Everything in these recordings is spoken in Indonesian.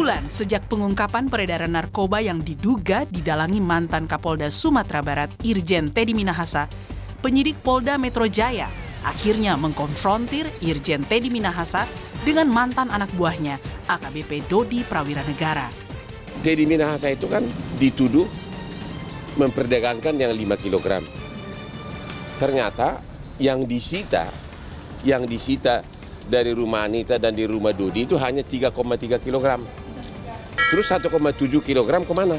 bulan sejak pengungkapan peredaran narkoba yang diduga didalangi mantan Kapolda Sumatera Barat Irjen Teddy Minahasa, penyidik Polda Metro Jaya akhirnya mengkonfrontir Irjen Teddy Minahasa dengan mantan anak buahnya AKBP Dodi Prawiranegara. Teddy Minahasa itu kan dituduh memperdagangkan yang 5 kg. Ternyata yang disita dari rumah Anita dan di rumah Dodi itu hanya 3,3 kg. Terus 1,7 kg kemana?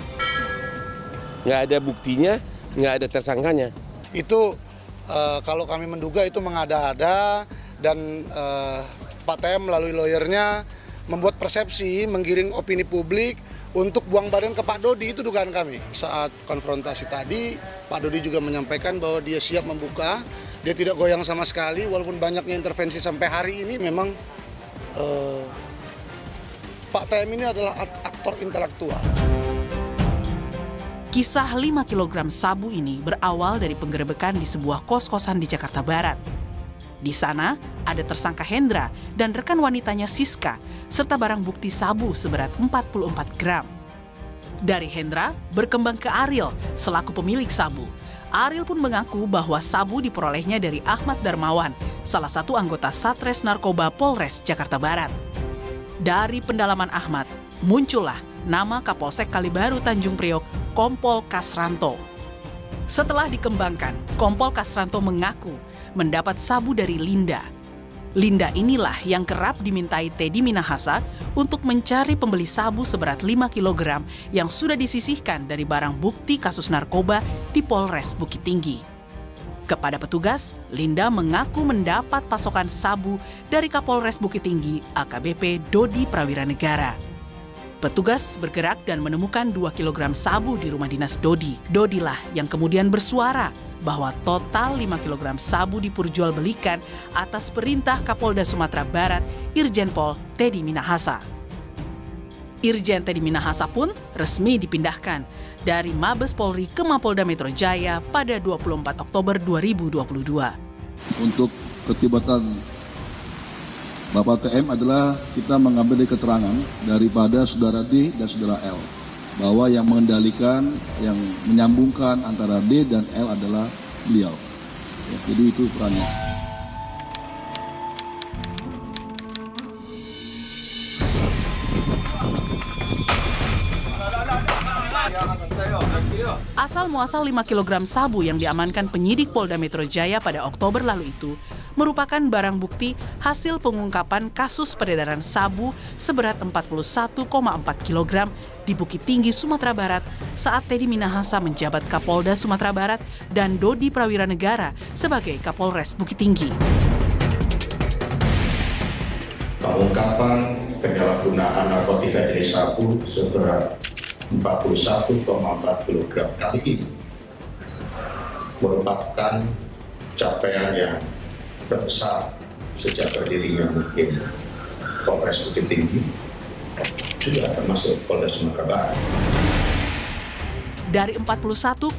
Nggak ada buktinya, nggak ada tersangkanya. Itu kalau kami menduga itu mengada-ada dan Pak TM melalui lawyernya membuat persepsi, menggiring opini publik untuk buang badan ke Pak Dodi, itu dugaan kami. Saat konfrontasi tadi, Pak Dodi juga menyampaikan bahwa dia siap membuka. Dia tidak goyang sama sekali, walaupun banyaknya intervensi sampai hari ini. Memang Pak TM ini adalah aktor intelektual. Kisah 5 kg sabu ini berawal dari penggerebekan di sebuah kos-kosan di Jakarta Barat. Di sana ada tersangka Hendra dan rekan wanitanya Siska, serta barang bukti sabu seberat 44 gram. Dari Hendra berkembang ke Ariel selaku pemilik sabu. Ariel pun mengaku bahwa sabu diperolehnya dari Ahmad Darmawan, salah satu anggota Satres Narkoba Polres Jakarta Barat. Dari pendalaman Ahmad, muncullah nama Kapolsek Kalibaru Tanjung Priok, Kompol Kasranto. Setelah dikembangkan, Kompol Kasranto mengaku mendapat sabu dari Linda. Linda inilah yang kerap dimintai Teddy Minahasa untuk mencari pembeli sabu seberat 5 kg yang sudah disisihkan dari barang bukti kasus narkoba di Polres Bukit Tinggi. Kepada petugas, Linda mengaku mendapat pasokan sabu dari Kapolres Bukit Tinggi AKBP Dodi Prawiranegara. Petugas bergerak dan menemukan 2 kg sabu di rumah dinas Dodi. Dodilah yang kemudian bersuara bahwa total 5 kg sabu diperjualbelikan atas perintah Kapolda Sumatera Barat Irjen Pol Teddy Minahasa. Irjen Teddy Minahasa pun resmi dipindahkan dari Mabes Polri ke Mapolda Metro Jaya pada 24 Oktober 2022. Untuk keterlibatan Bapak TM adalah kita mengambil keterangan daripada saudara D dan saudara L, bahwa yang mengendalikan, yang menyambungkan antara D dan L adalah beliau. Ya, jadi itu perannya. Asal muasal 5 kg sabu yang diamankan penyidik Polda Metro Jaya pada Oktober lalu itu merupakan barang bukti hasil pengungkapan kasus peredaran sabu seberat 41,4 kg di Bukit Tinggi, Sumatera Barat saat Teddy Minahasa menjabat Kapolda Sumatera Barat dan Dodi Prawiranegara sebagai Kapolres Bukit Tinggi. Pengungkapan penyalahgunaan narkotika jenis sabu seberat 41,4 kg kali ini merupakan capaian yang terbesar sejak berdirinya mungkin Polres Bukit Tinggi, juga termasuk Polda Sumatera Barat. Dari 41,4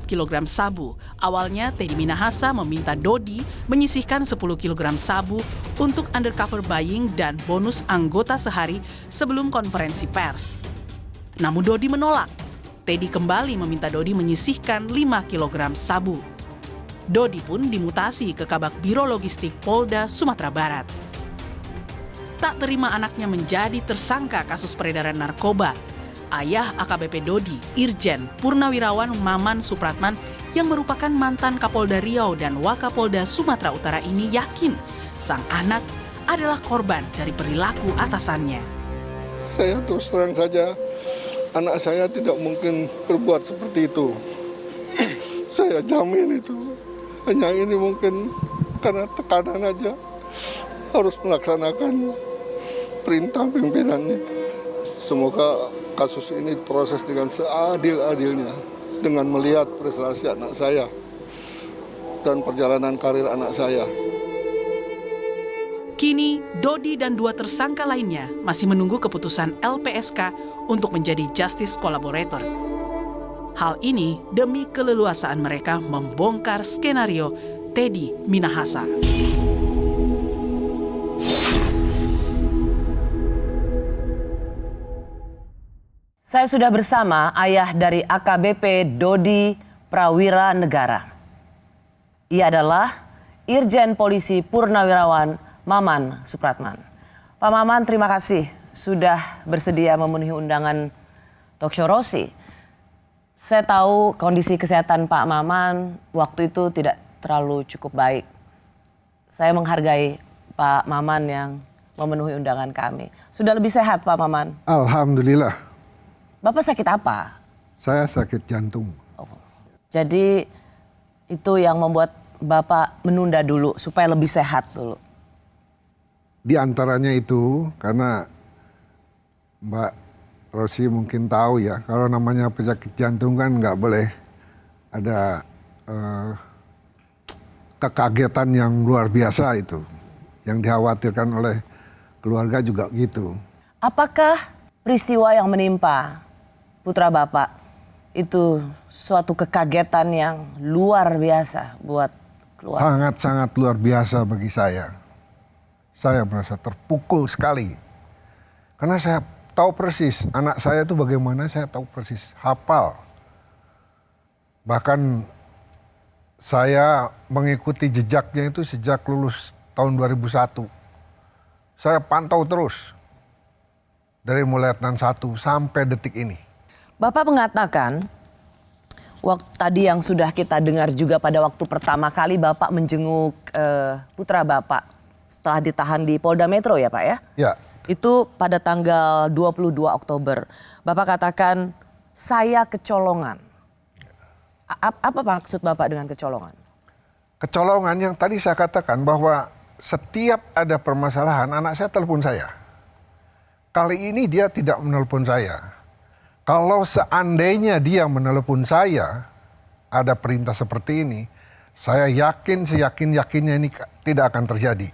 kg sabu, awalnya Teddy Minahasa meminta Dodi menyisihkan 10 kg sabu untuk undercover buying dan bonus anggota sehari sebelum konferensi pers. Namun Dodi menolak. Teddy kembali meminta Dodi menyisihkan 5 kg sabu. Dodi pun dimutasi ke Kabak Biro Logistik Polda Sumatera Barat. Tak terima anaknya menjadi tersangka kasus peredaran narkoba, ayah AKBP Dodi, Irjen Purnawirawan Maman Supratman yang merupakan mantan Kapolda Riau dan Wakapolda Sumatera Utara ini yakin sang anak adalah korban dari perilaku atasannya. Saya terus terang saja, anak saya tidak mungkin berbuat seperti itu. Saya jamin itu. Hanya ini mungkin karena tekanan aja harus melaksanakan perintah pimpinannya. Semoga kasus ini proses dengan seadil-adilnya dengan melihat prestasi anak saya dan perjalanan karir anak saya. Kini, Dodi dan 2 tersangka lainnya masih menunggu keputusan LPSK untuk menjadi justice collaborator. Hal ini demi keleluasaan mereka membongkar skenario Teddy Minahasa. Saya sudah bersama ayah dari AKBP Dodi Prawira Negara. Ia adalah Irjen Polisi Purnawirawan Maman Supratman. Pak Maman, terima kasih sudah bersedia memenuhi undangan Talkshow Rosi. Saya tahu kondisi kesehatan Pak Maman waktu itu tidak terlalu cukup baik. Saya menghargai Pak Maman yang memenuhi undangan kami. Sudah lebih sehat Pak Maman? Alhamdulillah. Bapak sakit apa? Saya sakit jantung. Jadi itu yang membuat Bapak menunda dulu supaya lebih sehat dulu. Di antaranya itu karena Mbak Rosi mungkin tahu ya, kalau namanya penyakit jantung kan nggak boleh ada kekagetan yang luar biasa itu. Yang dikhawatirkan oleh keluarga juga gitu. Apakah peristiwa yang menimpa putra Bapak itu suatu kekagetan yang luar biasa buat keluarga? Sangat-sangat luar biasa bagi saya. Saya merasa terpukul sekali. Karena saya tahu persis, anak saya itu bagaimana saya tahu persis, hafal. Bahkan saya mengikuti jejaknya itu sejak lulus tahun 2001. Saya pantau terus. Dari mulai Letnan 1 sampai detik ini. Bapak mengatakan, waktu tadi yang sudah kita dengar juga pada waktu pertama kali Bapak menjenguk putra Bapak setelah ditahan di Polda Metro ya Pak ya? Ya. Itu pada tanggal 22 Oktober. Bapak katakan, saya kecolongan. Apa maksud Bapak dengan kecolongan? Kecolongan yang tadi saya katakan bahwa setiap ada permasalahan anak saya telepon saya. Kali ini dia tidak menelpon saya. Kalau seandainya dia menelepon saya, ada perintah seperti ini, saya yakin seyakin-yakinnya ini tidak akan terjadi.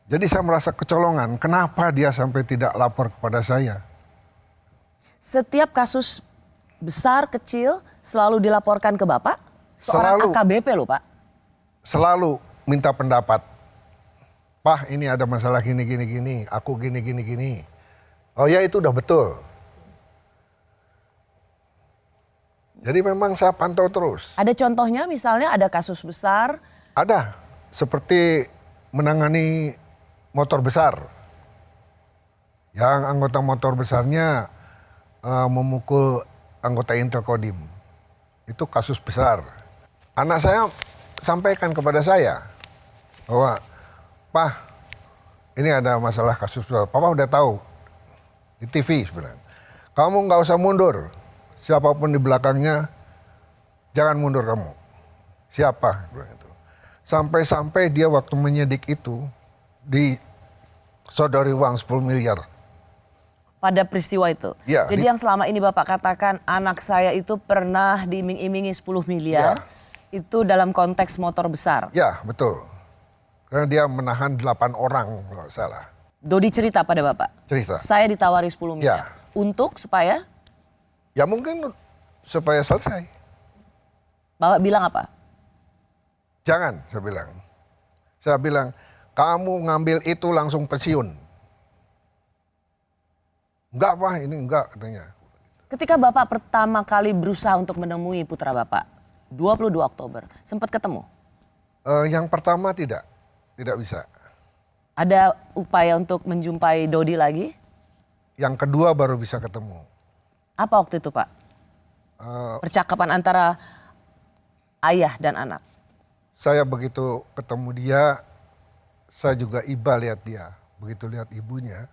Jadi saya merasa kecolongan, kenapa dia sampai tidak lapor kepada saya? Setiap kasus besar, kecil, selalu dilaporkan ke Bapak? Seorang Selalu. AKBP loh Pak. Selalu minta pendapat. Pak, ini ada masalah gini, aku gini. Oh ya, itu udah betul. Jadi memang saya pantau terus. Ada contohnya misalnya ada kasus besar? Ada, seperti menangani motor besar. Yang anggota motor besarnya memukul anggota Intel Kodim. Itu kasus besar. Anak saya sampaikan kepada saya bahwa, Pak, ini ada masalah kasus besar. Papa udah tahu di TV sebenarnya. Kamu nggak usah mundur. Siapapun di belakangnya, jangan mundur kamu. Siapa? Sampai-sampai dia waktu menyidik itu disodori uang 10 miliar. Pada peristiwa itu? Ya, jadi yang selama ini Bapak katakan anak saya itu pernah diiming-imingi 10 miliar. Ya. Itu dalam konteks motor besar? Ya, betul. Karena dia menahan 8 orang kalau salah. Dodi cerita pada Bapak? Cerita. Saya ditawari 10 miliar. Ya. Untuk supaya? Ya mungkin supaya selesai. Bapak bilang apa? Jangan, saya bilang. Saya bilang, kamu ngambil itu langsung pensiun. Enggak Pak, ini enggak katanya. Ketika Bapak pertama kali berusaha untuk menemui putra Bapak, 22 Oktober, sempat ketemu? Yang pertama tidak bisa. Ada upaya untuk menjumpai Dodi lagi? Yang kedua baru bisa ketemu. Apa waktu itu Pak? Percakapan antara ayah dan anak. Saya begitu ketemu dia, saya juga iba lihat dia. Begitu lihat ibunya,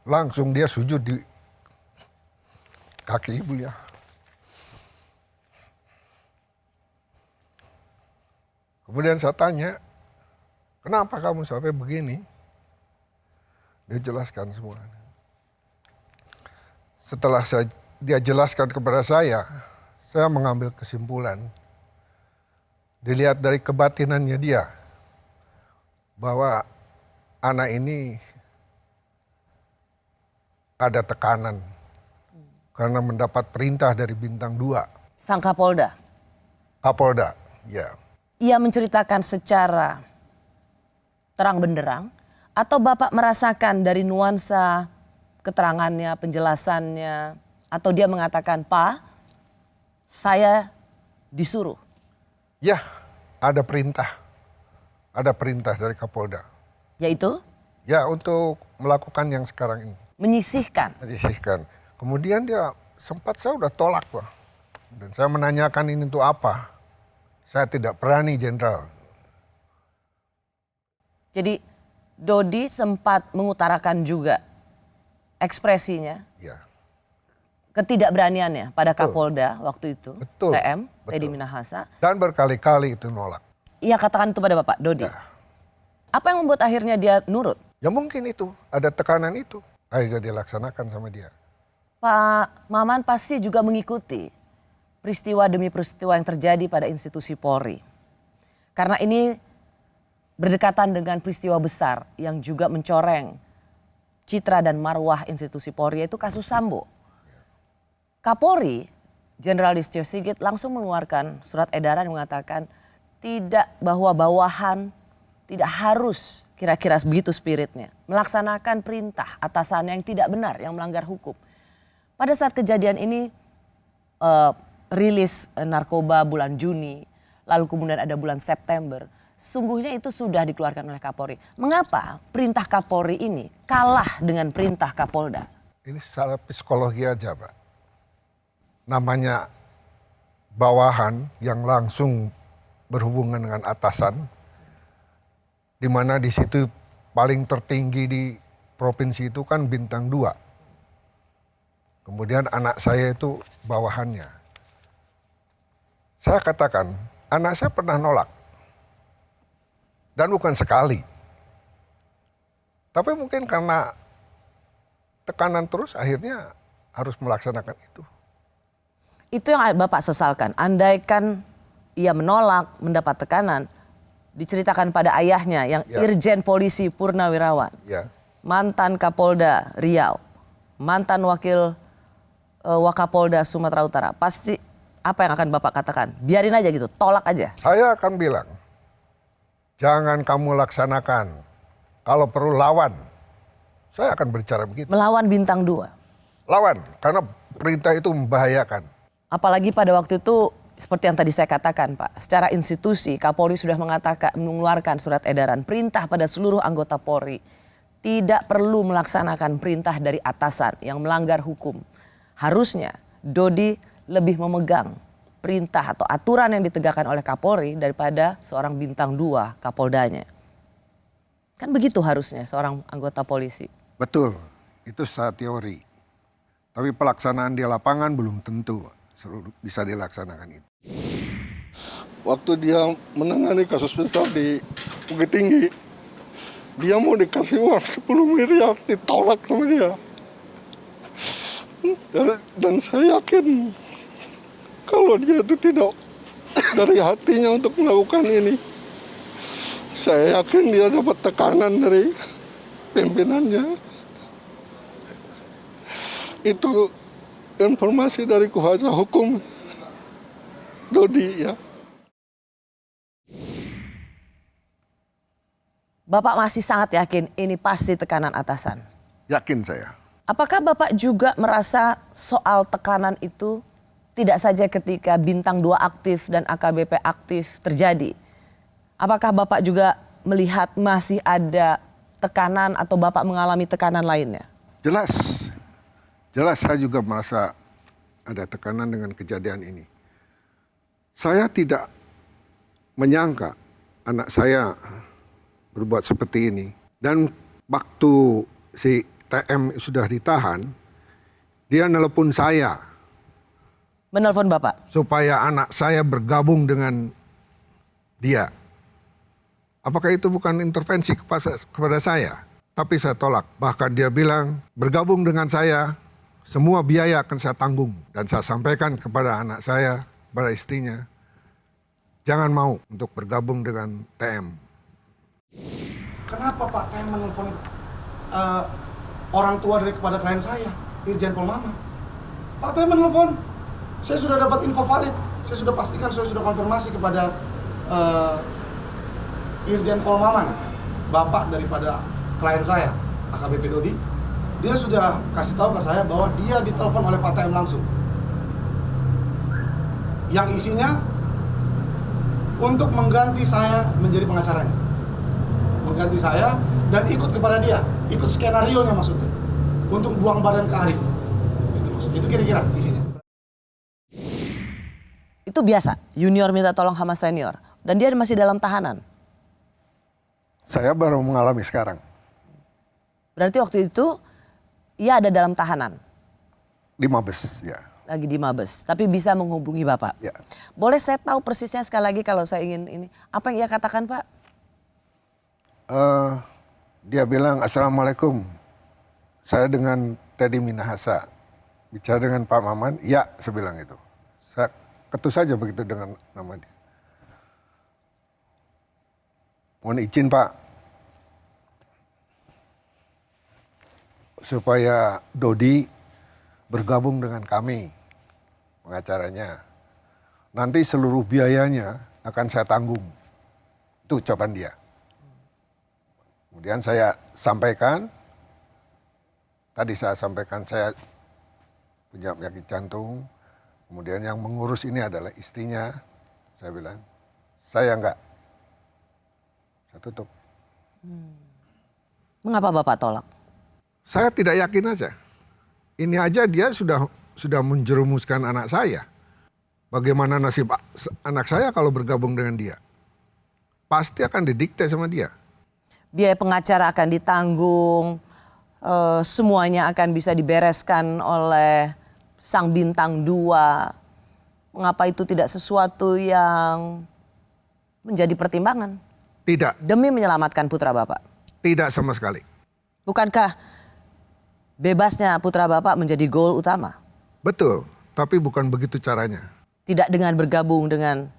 langsung dia sujud di kaki ibunya. Kemudian saya tanya, kenapa kamu sampai begini? Dia jelaskan semua. Setelah dia jelaskan kepada saya mengambil kesimpulan. Dilihat dari kebatinannya dia, bahwa anak ini ada tekanan karena mendapat perintah dari bintang 2. Sang Kapolda? Kapolda, ya. Ia menceritakan secara terang benderang Atau Bapak merasakan dari nuansa keterangannya, penjelasannya, atau dia mengatakan, Pak, saya disuruh? Ya, ada perintah. Ada perintah dari Kapolda. Yaitu? Ya, untuk melakukan yang sekarang ini. Menyisihkan? Menyisihkan. Kemudian dia sempat saya udah tolak, Pak. Dan saya menanyakan ini untuk apa. Saya tidak berani, Jenderal. Jadi Dodi sempat mengutarakan juga ekspresinya, Ya. ketidakberaniannya pada Betul. Kapolda waktu itu, Betul. TM, Teddy Betul. Minahasa. Dan berkali-kali itu nolak. Ia katakan itu pada Bapak, Dodi. Ya. Apa yang membuat akhirnya dia nurut? Ya mungkin itu, ada tekanan itu. Akhirnya dilaksanakan sama dia. Pak Maman pasti juga mengikuti peristiwa demi peristiwa yang terjadi pada institusi Polri. Karena ini berdekatan dengan peristiwa besar yang juga mencoreng citra dan marwah institusi Polri, yaitu kasus Sambo. Kapolri, Jenderal Listio Sigit langsung mengeluarkan surat edaran yang mengatakan tidak bahwa bawahan tidak harus, kira-kira begitu spiritnya, melaksanakan perintah atasannya yang tidak benar, yang melanggar hukum. Pada saat kejadian ini rilis narkoba bulan Juni, lalu kemudian ada bulan September, sungguhnya itu sudah dikeluarkan oleh Kapolri. Mengapa perintah Kapolri ini kalah dengan perintah Kapolda? Ini secara psikologi aja, Pak. Namanya bawahan yang langsung berhubungan dengan atasan, di mana di situ paling tertinggi di provinsi itu kan bintang 2. Kemudian anak saya itu bawahannya. Saya katakan, anak saya pernah nolak. Dan bukan sekali. Tapi mungkin karena tekanan terus akhirnya harus melaksanakan itu. Itu yang Bapak sesalkan. Andaikan ia menolak, mendapat tekanan, diceritakan pada ayahnya yang Ya. Irjen Polisi Purnawirawan, Ya. mantan Kapolda Riau, mantan Wakapolda Sumatera Utara. Pasti apa yang akan Bapak katakan? Biarin aja gitu, tolak aja. Saya akan bilang, jangan kamu laksanakan. Kalau perlu lawan. Saya akan berbicara begitu. Melawan bintang 2. Lawan, karena perintah itu membahayakan. Apalagi pada waktu itu seperti yang tadi saya katakan, Pak, secara institusi Kapolri sudah mengeluarkan surat edaran perintah pada seluruh anggota Polri tidak perlu melaksanakan perintah dari atasan yang melanggar hukum. Harusnya Dodi lebih memegang perintah atau aturan yang ditegakkan oleh Kapolri daripada seorang bintang 2 Kapoldanya. Kan begitu harusnya seorang anggota polisi. Betul, itu secara teori. Tapi pelaksanaan di lapangan belum tentu bisa dilaksanakan itu. Waktu dia menangani kasus besar di Bukit Tinggi, dia mau dikasih uang 10 miliar, ditolak sama dia. Dan saya yakin kalau dia itu tidak dari hatinya untuk melakukan ini. Saya yakin dia dapat tekanan dari pimpinannya. Itu informasi dari kuasa hukum Dodi ya. Bapak masih sangat yakin ini pasti tekanan atasan. Yakin saya. Apakah Bapak juga merasa soal tekanan itu tidak saja ketika bintang 2 aktif dan AKBP aktif terjadi? Apakah Bapak juga melihat masih ada tekanan atau Bapak mengalami tekanan lainnya? Jelas. Jelas saya juga merasa ada tekanan dengan kejadian ini. Saya tidak menyangka anak saya berbuat seperti ini. Dan waktu si TM sudah ditahan, dia nelpon saya. Menelpon Bapak? Supaya anak saya bergabung dengan dia. Apakah itu bukan intervensi kepada saya? Tapi saya tolak. Bahkan dia bilang, bergabung dengan saya, semua biaya akan saya tanggung. Dan saya sampaikan kepada anak saya, kepada istrinya, jangan mau untuk bergabung dengan TM. Kenapa Pak TM menelpon orang tua dari kepada klien saya, Irjen Pol Maman? Pak TM menelpon, saya sudah dapat info valid, saya sudah pastikan, saya sudah konfirmasi kepada Irjen Pol Maman, bapak daripada klien saya, AKBP Dodi, dia sudah kasih tahu ke saya bahwa dia ditelepon oleh Pak TM langsung. Yang isinya untuk mengganti saya menjadi pengacaranya. Mengganti saya dan ikut kepada dia, ikut skenario-nya maksudnya. Untuk buang badan ke Arif. Itu maksudnya. Itu kira-kira isinya. Itu biasa, junior minta tolong sama senior. Dan dia masih dalam tahanan. Saya baru mengalami sekarang. Berarti waktu itu ia ada dalam tahanan. Di Mabes, ya. Lagi di Mabes, tapi bisa menghubungi Bapak. Ya. Boleh saya tahu persisnya sekali lagi kalau saya ingin ini. Apa yang ia katakan, Pak? Dia bilang, Assalamualaikum. Saya dengan Teddy Minahasa. Bicara dengan Pak Maman, ya, saya bilang itu. Saya ketus saja begitu dengan nama dia. Mohon izin Pak, supaya Dodi bergabung dengan kami, pengacaranya. Nanti seluruh biayanya akan saya tanggung. Itu ucapan dia. Kemudian saya sampaikan, tadi saya sampaikan saya punya penyakit jantung, kemudian yang mengurus ini adalah istrinya. Saya bilang, saya enggak. Saya tutup. Mengapa Bapak tolak? Saya tidak yakin aja. Ini aja dia sudah menjerumuskan anak saya. Bagaimana nasib anak saya kalau bergabung dengan dia? Pasti akan didikte sama dia. Biaya pengacara akan ditanggung, semuanya akan bisa dibereskan oleh sang bintang 2. Mengapa itu tidak sesuatu yang menjadi pertimbangan? Tidak. Demi menyelamatkan putra Bapak. Tidak sama sekali. Bukankah bebasnya putra Bapak menjadi goal utama? Betul, tapi bukan begitu caranya. Tidak dengan bergabung dengan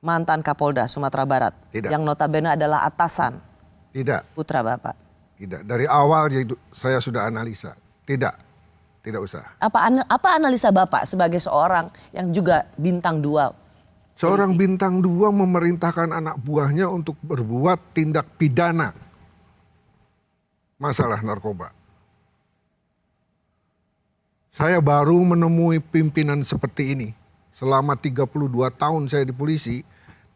mantan Kapolda Sumatera Barat. Tidak. Yang notabene adalah atasan Tidak, putra Bapak. tidak. Dari awal saya sudah analisa. Tidak, tidak usah. Apa analisa Bapak sebagai seorang yang juga bintang 2? Seorang bintang 2 memerintahkan anak buahnya untuk berbuat tindak pidana masalah narkoba. Saya baru menemui pimpinan seperti ini. Selama 32 tahun saya di polisi,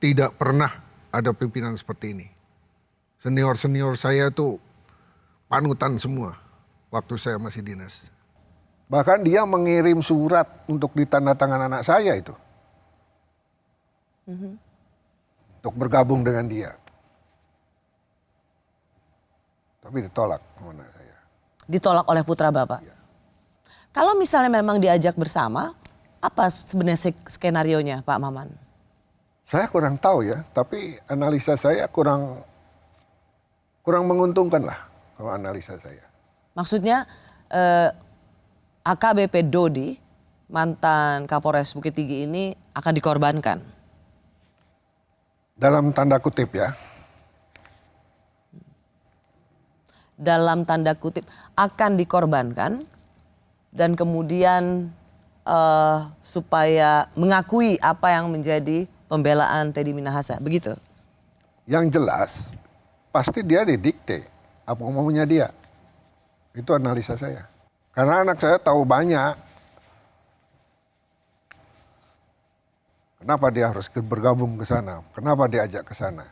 tidak pernah ada pimpinan seperti ini. Senior-senior saya tuh panutan semua waktu saya masih dinas. Bahkan dia mengirim surat untuk ditandatangan anak saya itu. Untuk bergabung dengan dia. Tapi ditolak sama anak saya. Ditolak oleh putra Bapak? Iya. Kalau misalnya memang diajak bersama, apa sebenarnya skenarionya Pak Maman? Saya kurang tahu ya, tapi analisa saya kurang menguntungkan lah kalau analisa saya. Maksudnya AKBP Dodi, mantan Kapolres Bukit Tinggi ini akan dikorbankan? Dalam tanda kutip ya. Dalam tanda kutip akan dikorbankan dan kemudian supaya mengakui apa yang menjadi pembelaan Teddy Minahasa, begitu? Yang jelas pasti dia didikte apa maunya dia. Itu analisa saya. Karena anak saya tahu banyak. Kenapa dia harus bergabung ke sana? Kenapa diajak ke sana?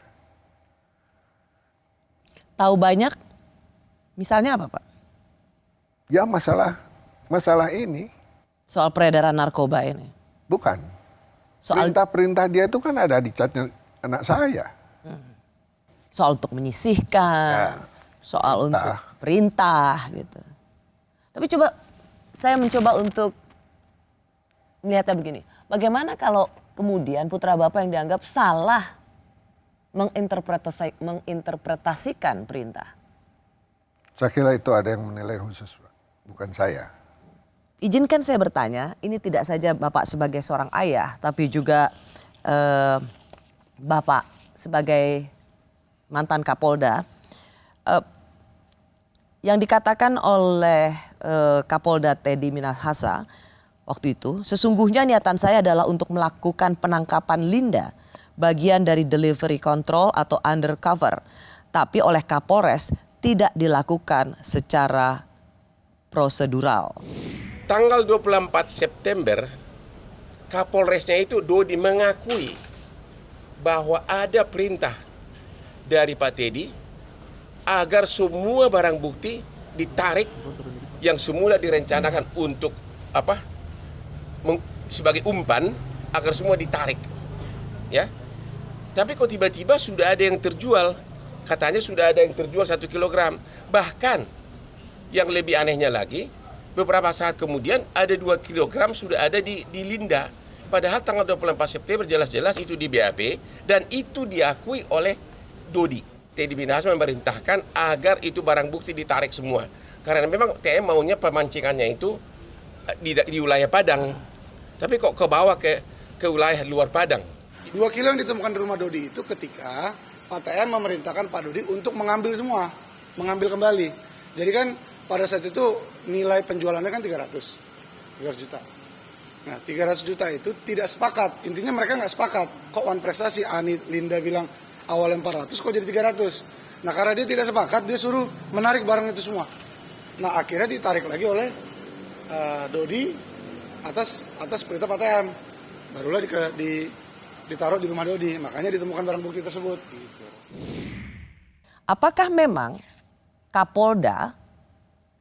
Tahu banyak, misalnya apa Pak? Ya masalah ini. Soal peredaran narkoba ini? Bukan. Soal Perintah-perintah dia itu kan ada di catnya anak saya. soal untuk menyisihkan, soal untuk perintah gitu. Tapi saya mencoba untuk melihatnya begini. Bagaimana kalau kemudian putra Bapak yang dianggap salah menginterpretasikan perintah? Saya kira itu ada yang menilai khusus, bukan saya. Izinkan saya bertanya, ini tidak saja Bapak sebagai seorang ayah, tapi juga Bapak sebagai mantan Kapolda. Yang dikatakan oleh Kapolda Teddy Minahasa waktu itu, sesungguhnya niatan saya adalah untuk melakukan penangkapan Linda, bagian dari delivery control atau undercover. tapi oleh Kapolres tidak dilakukan secara prosedural. Tanggal 24 September, Kapolresnya itu Dodi mengakui bahwa ada perintah dari Pak Teddy agar semua barang bukti ditarik yang semula direncanakan untuk sebagai umpan, agar semua ditarik. Ya. Tapi kok tiba-tiba sudah ada yang terjual, katanya sudah ada yang terjual 1 kilogram. Bahkan yang lebih anehnya lagi, beberapa saat kemudian ada 2 kilogram sudah ada di Linda. Padahal tanggal 24 September jelas-jelas itu di BAP dan itu diakui oleh Dodi. Teddy Minahasa memerintahkan agar itu barang bukti ditarik semua. Karena memang TM maunya pemancingannya itu di wilayah Padang. Tapi kok ke bawah ke wilayah luar Padang. 2 kilo yang ditemukan di rumah Dodi itu ketika Pak TM memerintahkan Pak Dodi untuk mengambil semua, mengambil kembali. Jadi kan pada saat itu nilai penjualannya kan 300 juta. Nah 300 juta itu tidak sepakat, intinya mereka nggak sepakat. Kok Wan Prestasi, Ani, Linda bilang awalnya 400 kok jadi 300. Nah karena dia tidak sepakat, dia suruh menarik barang itu semua. Nah akhirnya ditarik lagi oleh Dodi atas perintah Pak TM. Barulah ditaruh di rumah Dodi, makanya ditemukan barang bukti tersebut. Gitu. Apakah memang Kapolda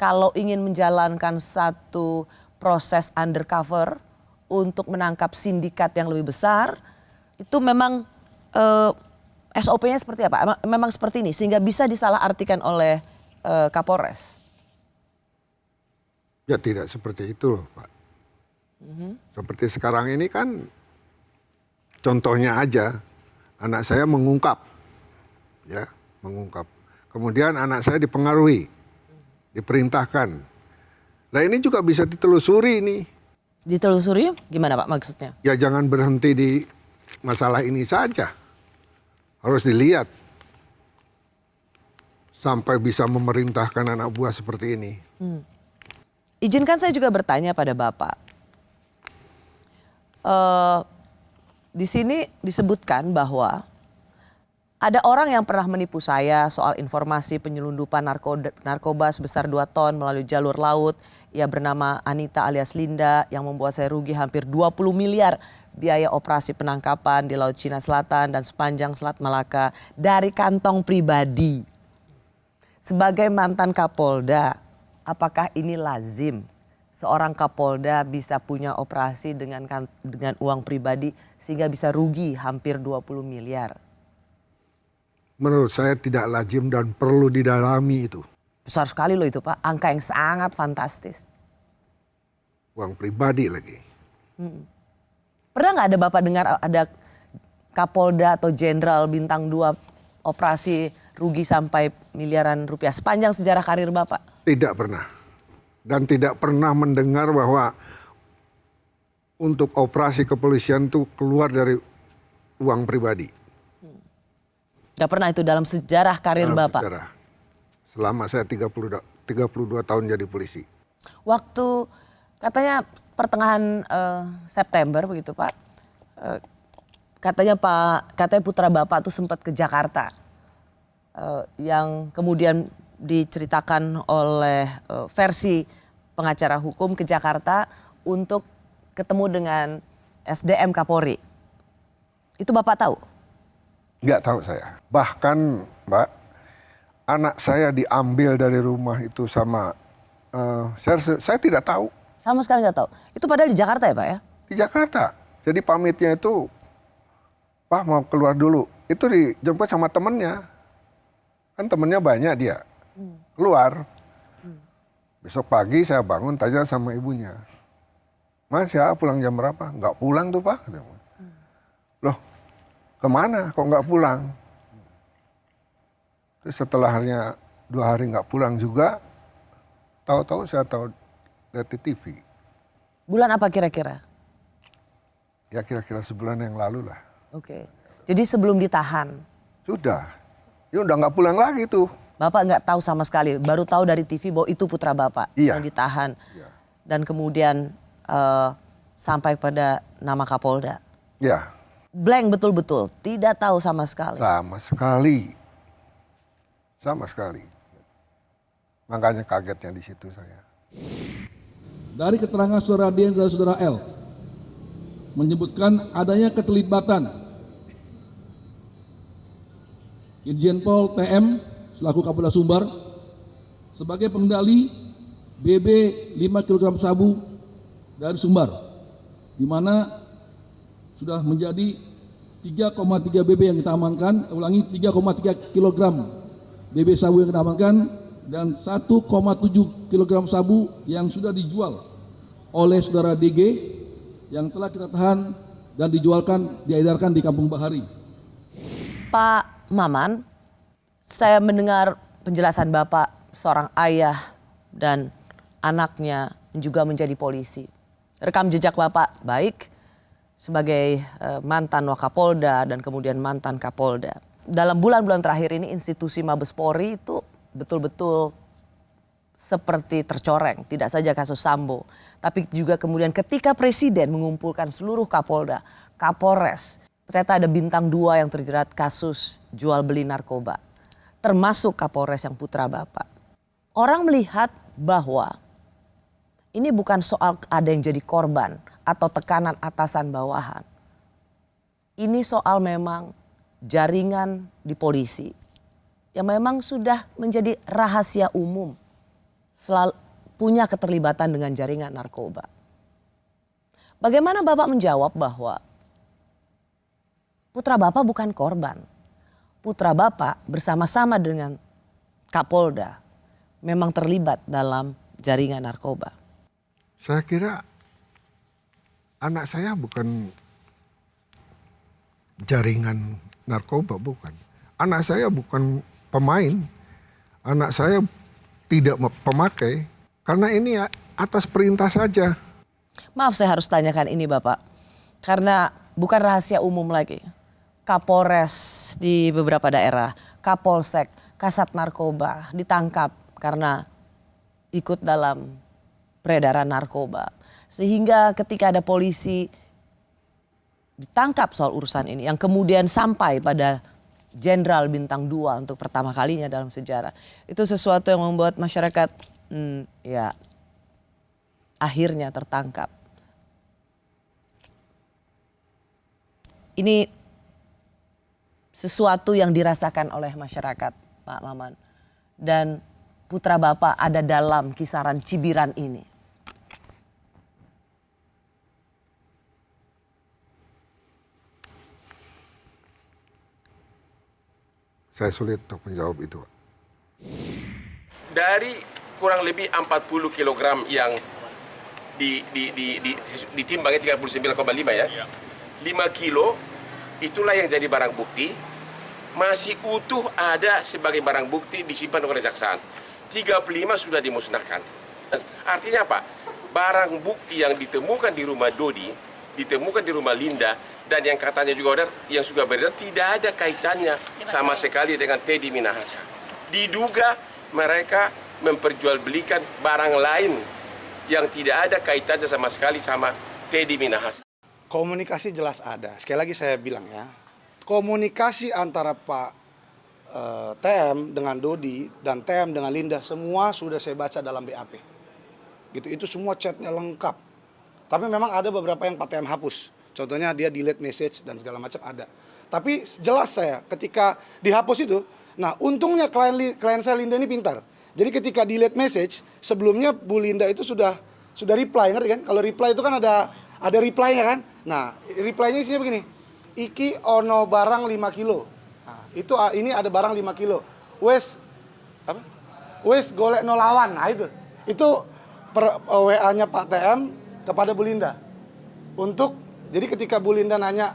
kalau ingin menjalankan satu proses undercover untuk menangkap sindikat yang lebih besar, itu memang SOP-nya seperti apa? Memang seperti ini sehingga bisa disalahartikan oleh Kapolres? Ya tidak seperti itu loh Pak. Seperti sekarang ini kan contohnya aja, anak saya mengungkap. Kemudian anak saya dipengaruhi, diperintahkan. Nah ini juga bisa ditelusuri nih. Ditelusuri gimana Pak maksudnya? Ya jangan berhenti di masalah ini saja. Harus dilihat. Sampai bisa memerintahkan anak buah seperti ini. Izinkan saya juga bertanya pada Bapak. Di sini disebutkan bahwa ada orang yang pernah menipu saya soal informasi penyelundupan narkoba sebesar 2 ton melalui jalur laut. Ia bernama Anita alias Linda yang membuat saya rugi hampir 20 miliar biaya operasi penangkapan di Laut Cina Selatan dan sepanjang Selat Malaka dari kantong pribadi. Sebagai mantan Kapolda, apakah ini lazim seorang Kapolda bisa punya operasi dengan uang pribadi sehingga bisa rugi hampir 20 miliar? Menurut saya tidak lazim dan perlu didalami itu. Besar sekali loh itu Pak, angka yang sangat fantastis. Uang pribadi lagi. Pernah nggak ada Bapak dengar ada Kapolda atau Jenderal bintang 2 operasi rugi sampai miliaran rupiah sepanjang sejarah karir Bapak? Tidak pernah. Dan tidak pernah mendengar bahwa untuk operasi kepolisian itu keluar dari uang pribadi. Gak pernah itu dalam sejarah karir Bapak? Sejarah. Selama saya 32 tahun jadi polisi. Waktu katanya pertengahan September begitu Pak, katanya putra Bapak tuh sempat ke Jakarta, yang kemudian diceritakan oleh versi pengacara hukum ke Jakarta untuk ketemu dengan SDM Kapolri. Itu Bapak tahu? Nggak tahu saya. Bahkan Mbak, anak saya diambil dari rumah itu sama, saya tidak tahu. Sama sekali nggak tahu. Itu padahal di Jakarta ya Pak ya? Di Jakarta. Jadi pamitnya itu, Pak mau keluar dulu. Itu dijemput sama temennya. Kan temennya banyak dia. Keluar. Besok pagi saya bangun tanya sama ibunya. Mas ya pulang jam berapa? Nggak pulang tuh Pak. Loh kemana kok nggak pulang? Terus setelah 2 hari nggak pulang juga, tahu-tahu saya tahu dari TV. Bulan apa kira-kira? Ya kira-kira sebulan yang lalu lah. Oke. Jadi sebelum ditahan? Sudah. Ya udah nggak pulang lagi tuh. Bapak nggak tahu sama sekali, baru tahu dari TV bahwa itu putra Bapak yang ditahan. Iya. Dan kemudian sampai pada nama Kapolda. Ya. Blank betul-betul, tidak tahu sama sekali. Sama sekali. Sama sekali. Makanya kagetnya di situ saya. Dari keterangan saudara D dan saudara L menyebutkan adanya keterlibatan Irjen Pol TM selaku Kapolda Sumbar sebagai pengendali BB 5 kg sabu dari Sumbar, di mana sudah menjadi 3,3 BB yang kita amankan, 3,3 kg BB sabu yang kita amankan, dan 1,7 kg sabu yang sudah dijual oleh saudara DG yang telah kita tahan dan diedarkan di Kampung Bahari. Pak Maman, saya mendengar penjelasan Bapak seorang ayah dan anaknya juga menjadi polisi. Rekam jejak Bapak baik sebagai mantan Wakapolda dan kemudian mantan Kapolda. Dalam bulan-bulan terakhir ini institusi Mabes Polri itu betul-betul seperti tercoreng. Tidak saja kasus Sambo, tapi juga kemudian ketika Presiden mengumpulkan seluruh Kapolda, Kapolres, ternyata ada bintang 2 yang terjerat kasus jual beli narkoba. Termasuk Kapolres yang putra Bapak. Orang melihat bahwa ini bukan soal ada yang jadi korban atau tekanan atasan bawahan. Ini soal memang jaringan di polisi yang memang sudah menjadi rahasia umum, selalu punya keterlibatan dengan jaringan narkoba. Bagaimana Bapak menjawab bahwa putra Bapak bukan korban? Putra Bapak bersama-sama dengan Kapolda memang terlibat dalam jaringan narkoba. Saya kira anak saya bukan jaringan narkoba, bukan. Anak saya bukan pemain, anak saya tidak pemakai, karena ini atas perintah saja. Maaf saya harus tanyakan ini Bapak, karena bukan rahasia umum lagi. Kapolres di beberapa daerah, Kapolsek, Kasat Narkoba ditangkap karena ikut dalam peredaran narkoba. Sehingga ketika ada polisi ditangkap soal urusan ini yang kemudian sampai pada Jenderal Bintang 2 untuk pertama kalinya dalam sejarah. Itu sesuatu yang membuat masyarakat ya akhirnya tertangkap. Ini sesuatu yang dirasakan oleh masyarakat, Pak Maman. Dan putra Bapak ada dalam kisaran cibiran ini. Saya sulit untuk menjawab itu. Dari kurang lebih 40 kg yang ditimbangnya 39,5 ya. 5 kilo itulah yang jadi barang bukti. Masih utuh ada sebagai barang bukti disimpan oleh kejaksaan. 35 sudah dimusnahkan. Artinya apa? Barang bukti yang ditemukan di rumah Dodi, ditemukan di rumah Linda, dan yang katanya juga ada yang sudah beredar tidak ada kaitannya sama sekali dengan Teddy Minahasa. Diduga mereka memperjualbelikan barang lain yang tidak ada kaitannya sama sekali sama Teddy Minahasa. Komunikasi jelas ada. Sekali lagi saya bilang ya, komunikasi antara Pak TM dengan Dodi dan TM dengan Linda semua sudah saya baca dalam BAP. Gitu, itu semua chatnya lengkap. Tapi memang ada beberapa yang Pak TM hapus. Contohnya dia delete message dan segala macam ada. Tapi jelas saya ketika dihapus itu, nah untungnya klien saya Linda ini pintar. Jadi ketika delete message, sebelumnya Bu Linda itu sudah reply, ngerti kan? Kalau reply itu kan ada reply-nya kan? Nah, reply-nya isinya begini. Iki ono barang 5 kilo. Nah, ini ada barang 5 kilo. Wes golek no lawan. Nah, itu. Itu WA-nya Pak TM kepada Bu Linda. Jadi ketika Bu Linda nanya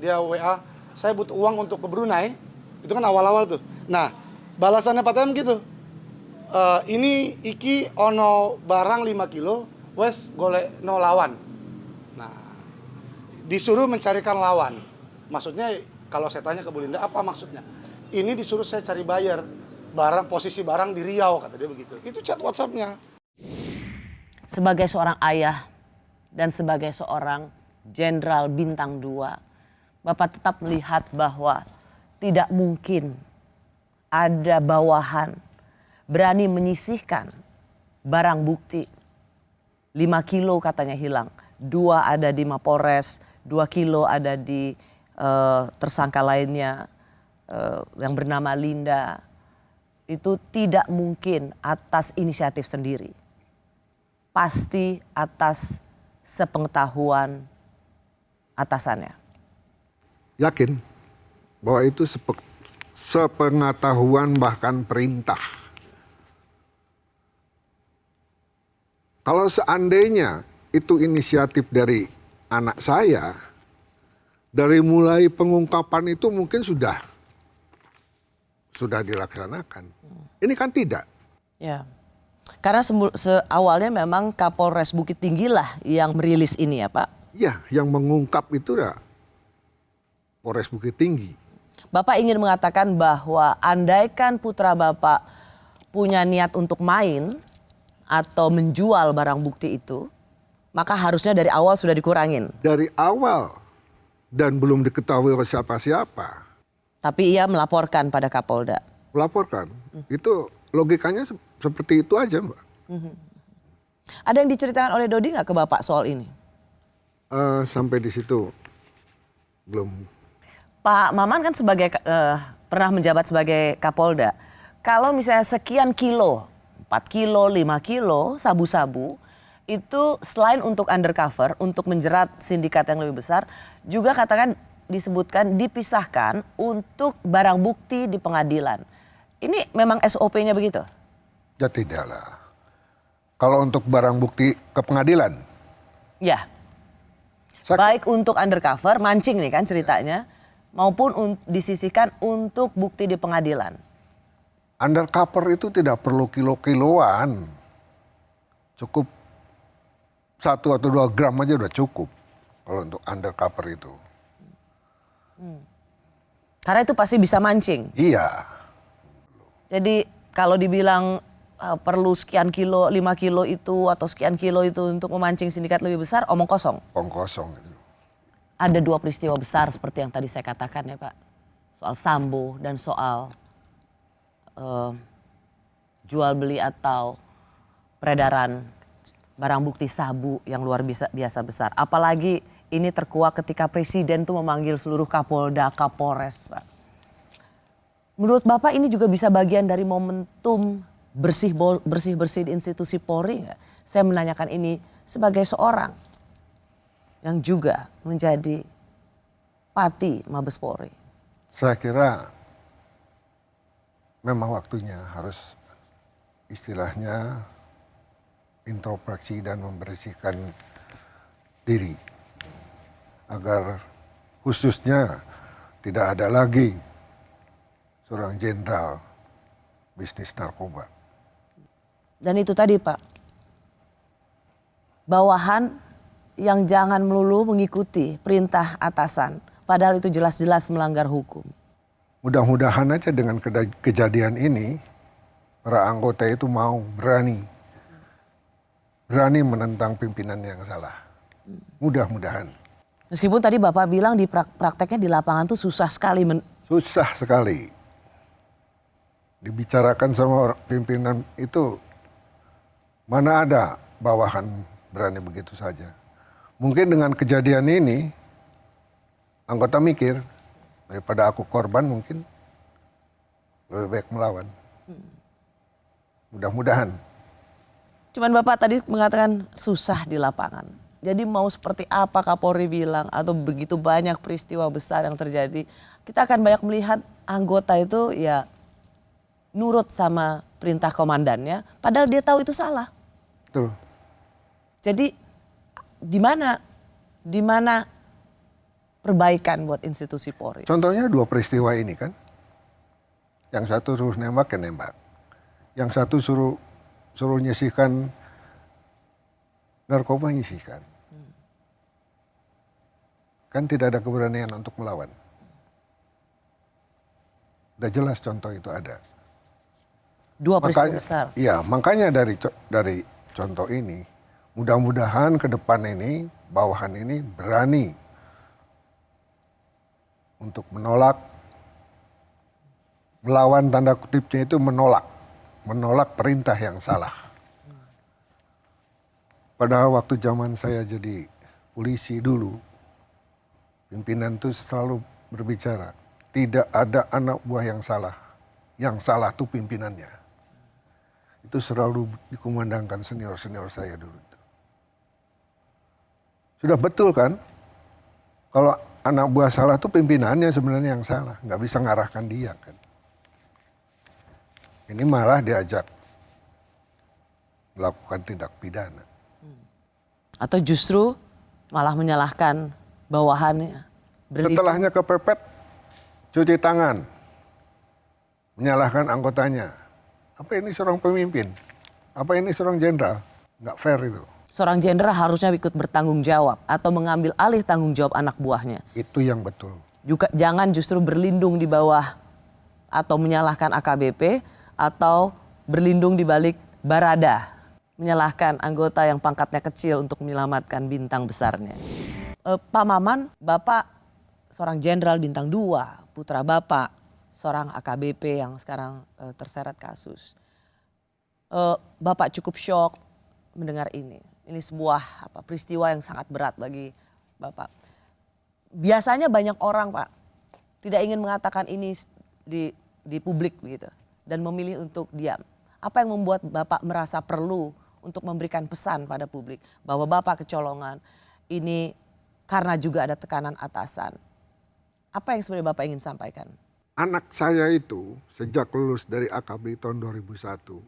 dia WA, saya butuh uang untuk ke Brunei. Itu kan awal-awal tuh. Nah, balasannya Pak TM gitu. Ini iki ono barang 5 kilo, wes golek no lawan. Nah, disuruh mencarikan lawan. Maksudnya kalau saya tanya ke Bu Linda, apa maksudnya? Ini disuruh saya cari buyer, posisi barang di Riau, kata dia begitu. Itu chat WhatsApp-nya. Sebagai seorang ayah dan sebagai seorang Jenderal Bintang 2, Bapak tetap melihat bahwa tidak mungkin ada bawahan berani menyisihkan barang bukti 5 kilo katanya hilang, 2 ada di Mapolres, 2 kilo ada di tersangka lainnya yang bernama Linda, itu tidak mungkin atas inisiatif sendiri. Pasti atas sepengetahuan atasannya. Yakin bahwa itu sepengetahuan bahkan perintah. Kalau seandainya itu inisiatif dari anak saya, dari mulai pengungkapan itu mungkin sudah dilaksanakan. Ini kan tidak. Ya, karena awalnya memang Kapolres Bukit Tinggi lah yang merilis ini ya Pak. Ya, yang mengungkap itu ya Polres Bukit Tinggi. Bapak ingin mengatakan bahwa andaikan putra Bapak punya niat untuk main atau menjual barang bukti itu, maka harusnya dari awal sudah dikurangin. Dari awal dan belum diketahui oleh siapa-siapa. Tapi ia melaporkan pada Kapolda. Melaporkan. Itu logikanya seperti itu aja, Mbak. Ada yang diceritakan oleh Dodi nggak ke Bapak soal ini? Sampai di situ belum. Pak Maman kan pernah menjabat sebagai Kapolda. Kalau misalnya sekian kilo, 4 kilo, 5 kilo sabu-sabu, itu selain untuk undercover, untuk menjerat sindikat yang lebih besar, juga katakan disebutkan dipisahkan untuk barang bukti di pengadilan. Ini memang SOP-nya begitu? Ya tidak lah. Kalau untuk barang bukti ke pengadilan? Ya. Baik untuk undercover, mancing nih kan ceritanya, maupun disisihkan untuk bukti di pengadilan. Undercover itu tidak perlu kilo-kiloan. Cukup 1 atau 2 gram aja udah cukup kalau untuk undercover itu. Karena itu pasti bisa mancing. Iya. Jadi kalau dibilang perlu sekian kilo, 5 kilo itu atau sekian kilo itu untuk memancing sindikat lebih besar, omong kosong. Omong kosong. Ada 2 peristiwa besar seperti yang tadi saya katakan ya Pak. Soal Sambo dan soal jual beli atau peredaran barang bukti sabu yang luar biasa besar. Apalagi ini terkuak ketika Presiden tuh memanggil seluruh Kapolda, Kapolres, Pak. Menurut Bapak ini juga bisa bagian dari momentum bersih-bersih di institusi Polri nggak? Saya menanyakan ini sebagai seorang yang juga menjadi Pati Mabes Polri. Saya kira memang waktunya harus istilahnya introspeksi dan membersihkan diri agar khususnya tidak ada lagi seorang jenderal bisnis narkoba. Dan itu tadi Pak, bawahan yang jangan melulu mengikuti perintah atasan, padahal itu jelas-jelas melanggar hukum. Mudah-mudahan aja dengan kejadian ini para anggota itu mau berani menentang pimpinan yang salah. Mudah-mudahan. Meskipun tadi Bapak bilang di prakteknya di lapangan tuh susah sekali. Susah sekali. Dibicarakan sama pimpinan itu, mana ada bawahan berani begitu saja. Mungkin dengan kejadian ini, anggota mikir, daripada aku korban mungkin lebih baik melawan. Mudah-mudahan. Cuman Bapak tadi mengatakan susah di lapangan. Jadi mau seperti apa Kapolri bilang atau begitu banyak peristiwa besar yang terjadi, kita akan banyak melihat anggota itu ya nurut sama perintah komandannya, padahal dia tahu itu salah. Betul. Jadi di mana perbaikan buat institusi Polri? Contohnya 2 peristiwa ini kan, yang satu suruh nembak ya nembak, yang satu suruh nyisihkan narkoba nyisihkan. Kan tidak ada keberanian untuk melawan. Udah jelas contoh itu ada. 2 peristiwa besar. Iya, makanya dari contoh ini, mudah-mudahan ke depan ini, bawahan ini berani untuk menolak Melawan tanda kutipnya itu menolak perintah yang salah. Pada waktu zaman saya jadi polisi dulu, pimpinan itu selalu berbicara, tidak ada anak buah yang salah tuh pimpinannya. Itu selalu dikumandangkan senior-senior saya dulu. Sudah betul kan? Kalau anak buah salah tuh pimpinannya sebenarnya yang salah, nggak bisa ngarahkan dia kan. Ini malah diajak melakukan tindak pidana. Atau justru malah menyalahkan bawahannya. Setelahnya kepepet, cuci tangan, menyalahkan anggotanya. Apa ini seorang pemimpin? Apa ini seorang jenderal? Nggak fair itu. Seorang jenderal harusnya ikut bertanggung jawab atau mengambil alih tanggung jawab anak buahnya. Itu yang betul. Juga jangan justru berlindung di bawah atau menyalahkan AKBP atau berlindung di balik Barada. Menyalahkan anggota yang pangkatnya kecil untuk menyelamatkan bintang besarnya. Pak Maman, Bapak seorang jenderal bintang 2, putra Bapak seorang AKBP yang sekarang terseret kasus. Bapak cukup shock mendengar ini. Ini sebuah peristiwa yang sangat berat bagi Bapak. Biasanya banyak orang, Pak, tidak ingin mengatakan ini di publik begitu dan memilih untuk diam. Apa yang membuat Bapak merasa perlu untuk memberikan pesan pada publik bahwa Bapak kecolongan ini karena juga ada tekanan atasan? Apa yang sebenarnya Bapak ingin sampaikan? Anak saya itu sejak lulus dari AKBP tahun 2001,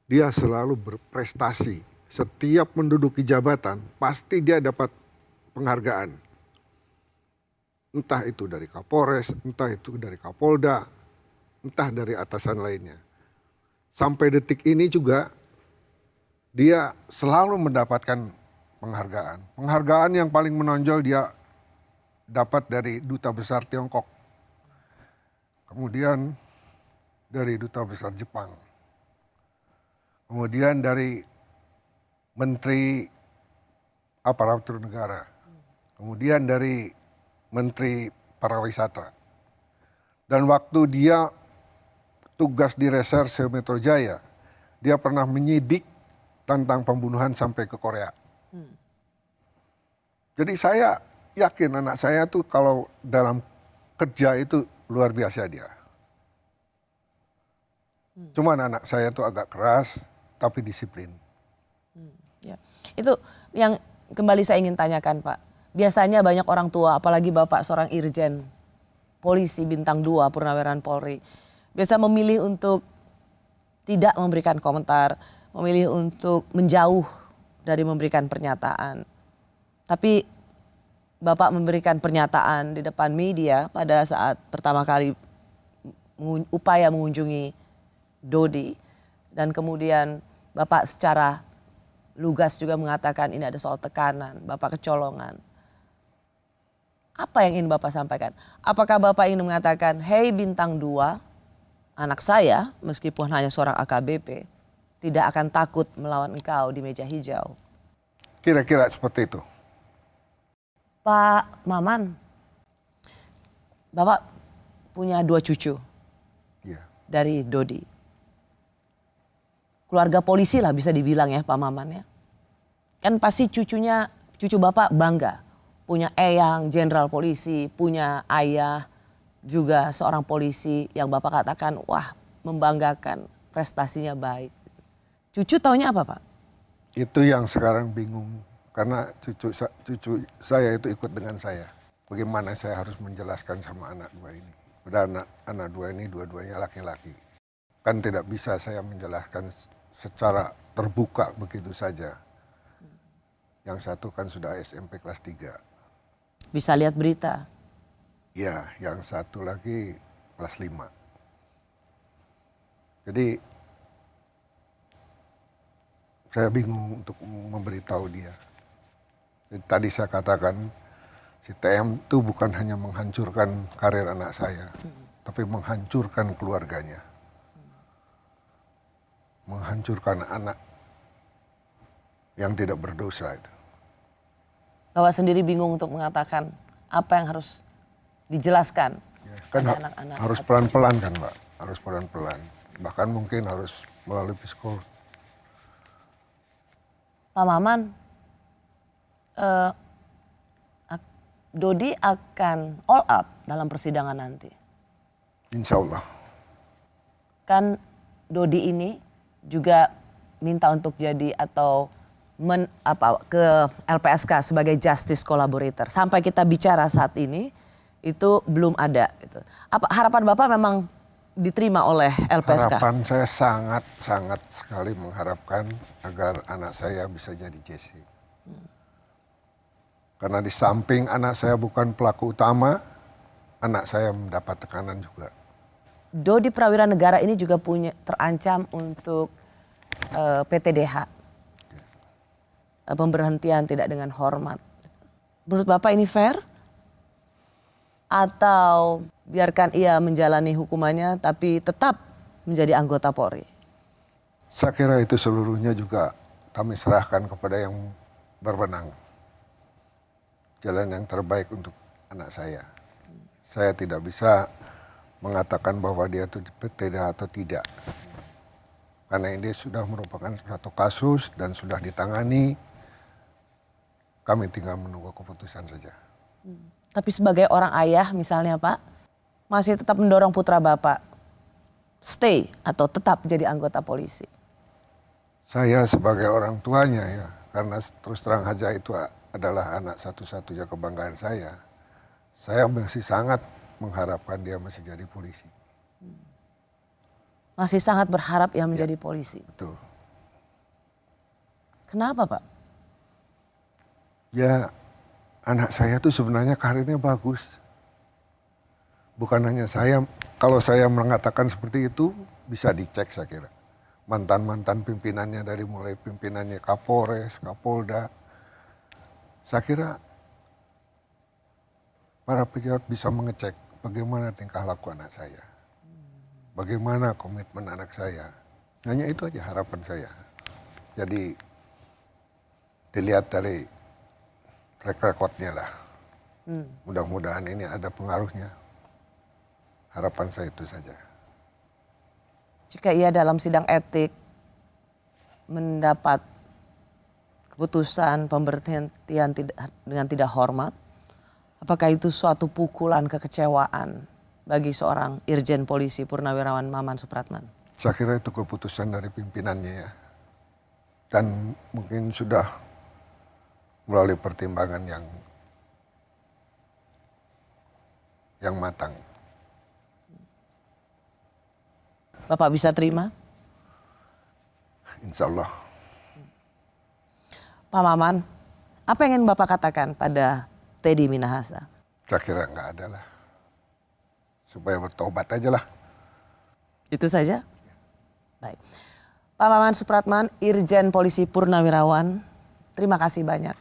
dia selalu berprestasi. Setiap menduduki jabatan pasti dia dapat penghargaan. Entah itu dari Kapolres, entah itu dari Kapolda, entah dari atasan lainnya. Sampai detik ini juga dia selalu mendapatkan penghargaan. Penghargaan yang paling menonjol dia dapat dari Duta Besar Tiongkok. Kemudian dari Duta Besar Jepang. Kemudian dari Menteri Aparatur Negara. Kemudian dari Menteri Pariwisata. Dan waktu dia tugas di Reserse Metro Jaya, dia pernah menyidik tentang pembunuhan sampai ke Korea. Jadi saya yakin anak saya tuh kalau dalam kerja itu luar biasa dia. Cuman anak saya tuh agak keras tapi disiplin. Ya. Itu yang kembali saya ingin tanyakan, Pak. Biasanya banyak orang tua, apalagi Bapak seorang Irjen Polisi bintang 2 Purnawirawan Polri, biasa memilih untuk tidak memberikan komentar, memilih untuk menjauh dari memberikan pernyataan. Tapi Bapak memberikan pernyataan di depan media pada saat pertama kali upaya mengunjungi Dodi. Dan kemudian Bapak secara lugas juga mengatakan ini ada soal tekanan, Bapak kecolongan. Apa yang ingin Bapak sampaikan? Apakah Bapak ingin mengatakan, hei bintang 2, anak saya meskipun hanya seorang AKBP, tidak akan takut melawan engkau di meja hijau? Kira-kira seperti itu. Pak Maman, Bapak punya 2 cucu dari Dodi. Keluarga polisi lah bisa dibilang ya Pak Maman ya. Kan pasti cucu Bapak bangga. Punya eyang jenderal polisi, punya ayah juga seorang polisi yang Bapak katakan wah membanggakan, prestasinya baik. Cucu taunya apa Pak? Itu yang sekarang bingung. Karena cucu saya itu ikut dengan saya. Bagaimana saya harus menjelaskan sama anak 2 ini. Padahal anak 2 ini dua-duanya laki-laki. Kan tidak bisa saya menjelaskan secara terbuka begitu saja. Yang satu kan sudah SMP kelas 3. Bisa lihat berita? Ya, yang satu lagi kelas 5. Jadi saya bingung untuk memberitahu dia. Jadi, tadi saya katakan si TM itu bukan hanya menghancurkan karir anak saya, tapi menghancurkan keluarganya. Menghancurkan anak yang tidak berdosa itu. Bapak sendiri bingung untuk mengatakan apa yang harus dijelaskan Ya, kan pada anak-anak. harus pelan-pelan kan Mbak. harus pelan-pelan. Bahkan mungkin harus melalui psikolog. Pak Maman, Dodi akan all out dalam persidangan nanti. Insya Allah. Kan Dodi ini juga minta untuk jadi atau ke LPSK sebagai justice collaborator. Sampai kita bicara saat ini itu belum ada. Gitu. Apa harapan Bapak memang diterima oleh LPSK? Harapan saya sangat sekali mengharapkan agar anak saya bisa jadi JC. Karena di samping anak saya bukan pelaku utama, anak saya mendapat tekanan juga. Dodi Prawira Negara ini juga terancam untuk PTDH. Pemberhentian tidak dengan hormat. Menurut Bapak ini fair? Atau biarkan ia menjalani hukumannya tapi tetap menjadi anggota Polri? Saya kira itu seluruhnya juga kami serahkan kepada yang berwenang. Jalan yang terbaik untuk anak saya. Saya tidak bisa mengatakan bahwa dia itu PTDH atau tidak. Karena ini sudah merupakan suatu kasus dan sudah ditangani. Kami tinggal menunggu keputusan saja. Tapi sebagai orang ayah misalnya Pak, masih tetap mendorong putra Bapak stay atau tetap jadi anggota polisi? Saya sebagai orang tuanya ya, karena terus terang saja itu adalah anak satu-satunya kebanggaan saya. Saya masih sangat mengharapkan dia masih jadi polisi. Masih sangat berharap ia menjadi polisi? Betul. Kenapa Pak? Ya, anak saya tuh sebenarnya karirnya bagus. Bukan hanya saya, kalau saya mengatakan seperti itu, bisa dicek saya kira. Mantan-mantan pimpinannya dari mulai pimpinannya Kapolres, Kapolda. Saya kira para pejabat bisa mengecek bagaimana tingkah laku anak saya. Bagaimana komitmen anak saya. Hanya itu aja harapan saya. Jadi dilihat dari track recordnya lah. Mudah-mudahan ini ada pengaruhnya. Harapan saya itu saja. Jika ia dalam sidang etik mendapat keputusan pemberhentian dengan tidak hormat, apakah itu suatu pukulan kekecewaan bagi seorang Irjen Polisi Purnawirawan Maman Supratman? Saya kira itu keputusan dari pimpinannya ya. Dan mungkin sudah melalui pertimbangan yang matang. Bapak bisa terima? Insya Allah. Pak Maman, apa yang ingin Bapak katakan pada Teddy Minahasa? Saya kira nggak ada lah. Supaya bertobat aja lah. Itu saja? Baik. Pak Maman Supratman, Irjen Polisi Purnawirawan, terima kasih banyak.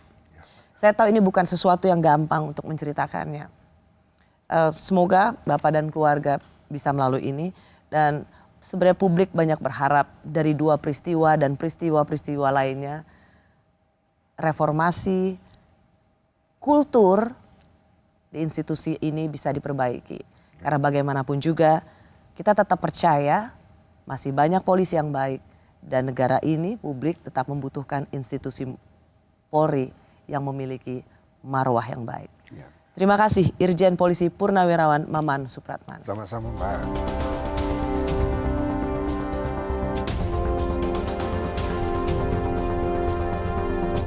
Saya tahu ini bukan sesuatu yang gampang untuk menceritakannya. Semoga Bapak dan keluarga bisa melalui ini. Dan sebenarnya publik banyak berharap dari dua peristiwa dan peristiwa-peristiwa lainnya, reformasi kultur di institusi ini bisa diperbaiki. Karena bagaimanapun juga kita tetap percaya masih banyak polisi yang baik dan negara ini publik tetap membutuhkan institusi Polri yang memiliki marwah yang baik. Terima kasih Irjen Polisi Purnawirawan Maman Supratman. Sama-sama Mbak.